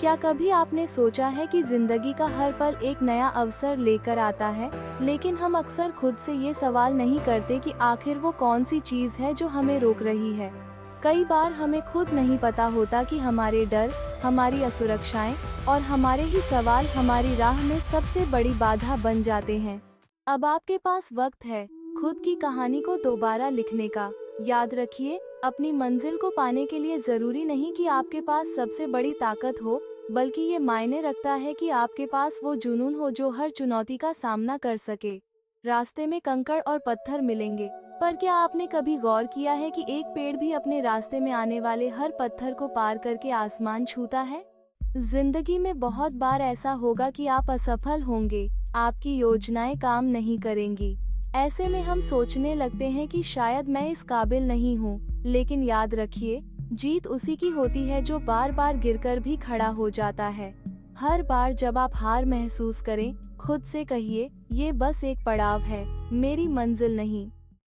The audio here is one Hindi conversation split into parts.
क्या कभी आपने सोचा है कि जिंदगी का हर पल एक नया अवसर लेकर आता है, लेकिन हम अक्सर खुद से ये सवाल नहीं करते कि आखिर वो कौन सी चीज है जो हमें रोक रही है। कई बार हमें खुद नहीं पता होता कि हमारे डर, हमारी असुरक्षाएं और हमारे ही सवाल हमारी राह में सबसे बड़ी बाधा बन जाते हैं। अब आपके पास वक्त है खुद की कहानी को दोबारा लिखने का। याद रखिए, अपनी मंजिल को पाने के लिए जरूरी नहीं कि आपके पास सबसे बड़ी ताकत हो, बल्कि ये मायने रखता है कि आपके पास वो जुनून हो जो हर चुनौती का सामना कर सके। रास्ते में कंकड़ और पत्थर मिलेंगे, पर क्या आपने कभी गौर किया है कि एक पेड़ भी अपने रास्ते में आने वाले हर पत्थर को पार करके आसमान छूता है? जिंदगी में बहुत बार ऐसा होगा कि आप असफल होंगे, आपकी योजनाएं काम नहीं करेंगी। ऐसे में हम सोचने लगते हैं कि शायद मैं इस काबिल नहीं हूँ, लेकिन याद रखिए, जीत उसी की होती है जो बार बार गिरकर भी खड़ा हो जाता है। हर बार जब आप हार महसूस करें, खुद से कहिए, ये बस एक पड़ाव है, मेरी मंजिल नहीं।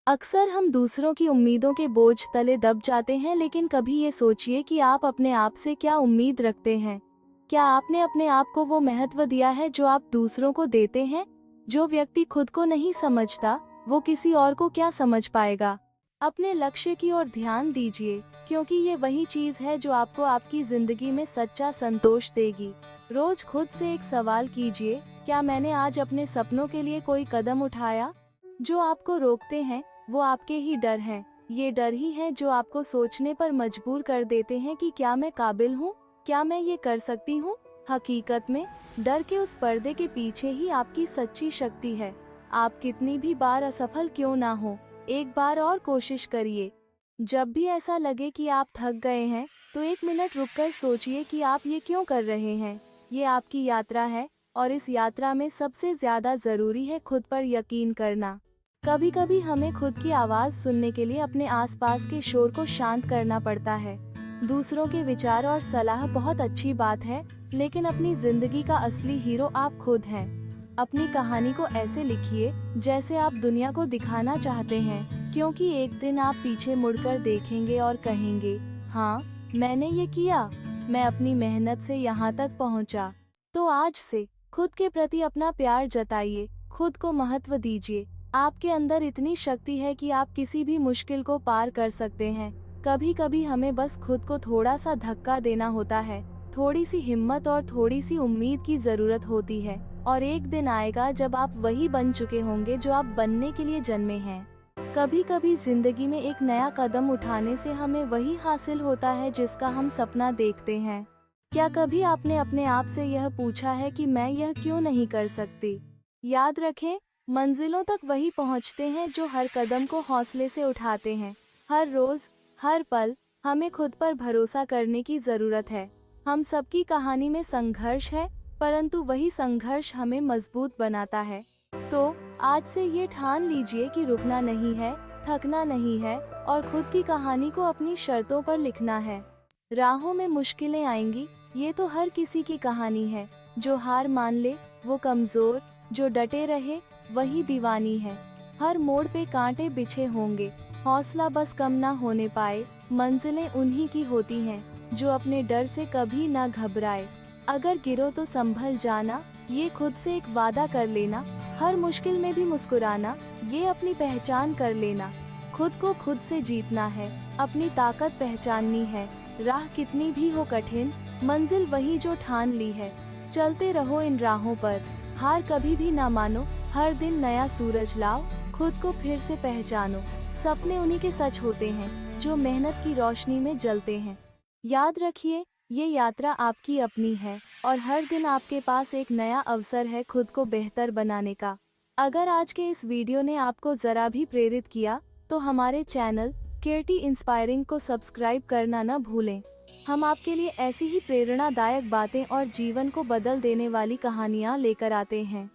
अक्सर हम दूसरों की उम्मीदों के बोझ तले दब जाते हैं, लेकिन कभी ये सोचिए कि आप अपने आप से क्या उम्मीद रखते हैं। क्या आपने अपने आप को वो महत्व दिया है जो आप दूसरों को देते हैं? जो व्यक्ति खुद को नहीं समझता, वो किसी और को क्या समझ पाएगा। अपने लक्ष्य की ओर ध्यान दीजिए, क्योंकि ये वही चीज है जो आपको आपकी जिंदगी में सच्चा संतोष देगी। रोज खुद से एक सवाल कीजिए, क्या मैंने आज अपने सपनों के लिए कोई कदम उठाया? जो आपको रोकते हैं, वो आपके ही डर हैं। ये डर ही है जो आपको सोचने पर मजबूर कर देते हैं कि क्या मैं काबिल हूँ, क्या मैं ये कर सकती हूँ। हकीकत में डर के उस पर्दे के पीछे ही आपकी सच्ची शक्ति है। आप कितनी भी बार असफल क्यों ना हो, एक बार और कोशिश करिए। जब भी ऐसा लगे कि आप थक गए हैं, तो एक मिनट रुककर सोचिए कि आप ये क्यों कर रहे हैं। ये आपकी यात्रा है, और इस यात्रा में सबसे ज्यादा जरूरी है खुद पर यकीन करना। कभी कभी हमें खुद की आवाज सुनने के लिए अपने आसपास के शोर को शांत करना पड़ता है। दूसरों के विचार और सलाह बहुत अच्छी बात है, लेकिन अपनी जिंदगी का असली हीरो आप खुद हैं। अपनी कहानी को ऐसे लिखिए जैसे आप दुनिया को दिखाना चाहते हैं, क्योंकि एक दिन आप पीछे मुड़कर देखेंगे और कहेंगे, हाँ, मैंने ये किया, मैं अपनी मेहनत से यहाँ तक पहुँचा। तो आज से खुद के प्रति अपना प्यार जताइए, खुद को महत्व दीजिए। आपके अंदर इतनी शक्ति है कि आप किसी भी मुश्किल को पार कर सकते हैं। कभी कभी हमें बस खुद को थोड़ा सा धक्का देना होता है, थोड़ी सी हिम्मत और थोड़ी सी उम्मीद की जरूरत होती है, और एक दिन आएगा जब आप वही बन चुके होंगे जो आप बनने के लिए जन्मे हैं। कभी कभी जिंदगी में एक नया कदम उठाने से हमें वही हासिल होता है जिसका हम सपना देखते हैं। क्या कभी आपने अपने आप से यह पूछा है कि मैं यह क्यों नहीं कर सकती? याद रखें, मंजिलों तक वही पहुंचते हैं जो हर कदम को हौसले से उठाते हैं। हर रोज, हर पल हमें खुद पर भरोसा करने की जरूरत है। हम सबकी कहानी में संघर्ष है, परंतु वही संघर्ष हमें मजबूत बनाता है। तो आज से ये ठान लीजिए कि रुकना नहीं है, थकना नहीं है, और खुद की कहानी को अपनी शर्तों पर लिखना है। राहों में मुश्किलें आएंगी, ये तो हर किसी की कहानी है। जो हार मान ले वो कमजोर, जो डटे रहे वही दीवानी है। हर मोड़ पे कांटे बिछे होंगे, हौसला बस कम ना होने पाए। मंजिलें उन्हीं की होती हैं जो अपने डर से कभी ना घबराए। अगर गिरो तो संभल जाना, ये खुद से एक वादा कर लेना। हर मुश्किल में भी मुस्कुराना, ये अपनी पहचान कर लेना। खुद को खुद से जीतना है, अपनी ताकत पहचाननी है। राह कितनी भी हो कठिन, मंजिल वही जो ठान ली है। चलते रहो इन राहों पर, हार कभी भी ना मानो। हर दिन नया सूरज लाओ, खुद को फिर से पहचानो। सपने उन्हीं के सच होते हैं जो मेहनत की रोशनी में जलते हैं। याद रखिए, ये यात्रा आपकी अपनी है, और हर दिन आपके पास एक नया अवसर है खुद को बेहतर बनाने का। अगर आज के इस वीडियो ने आपको जरा भी प्रेरित किया, तो हमारे चैनल केटी इंस्पायरिंग को सब्सक्राइब करना न भूलें। हम आपके लिए ऐसी ही प्रेरणादायक बातें और जीवन को बदल देने वाली कहानियाँ लेकर आते हैं।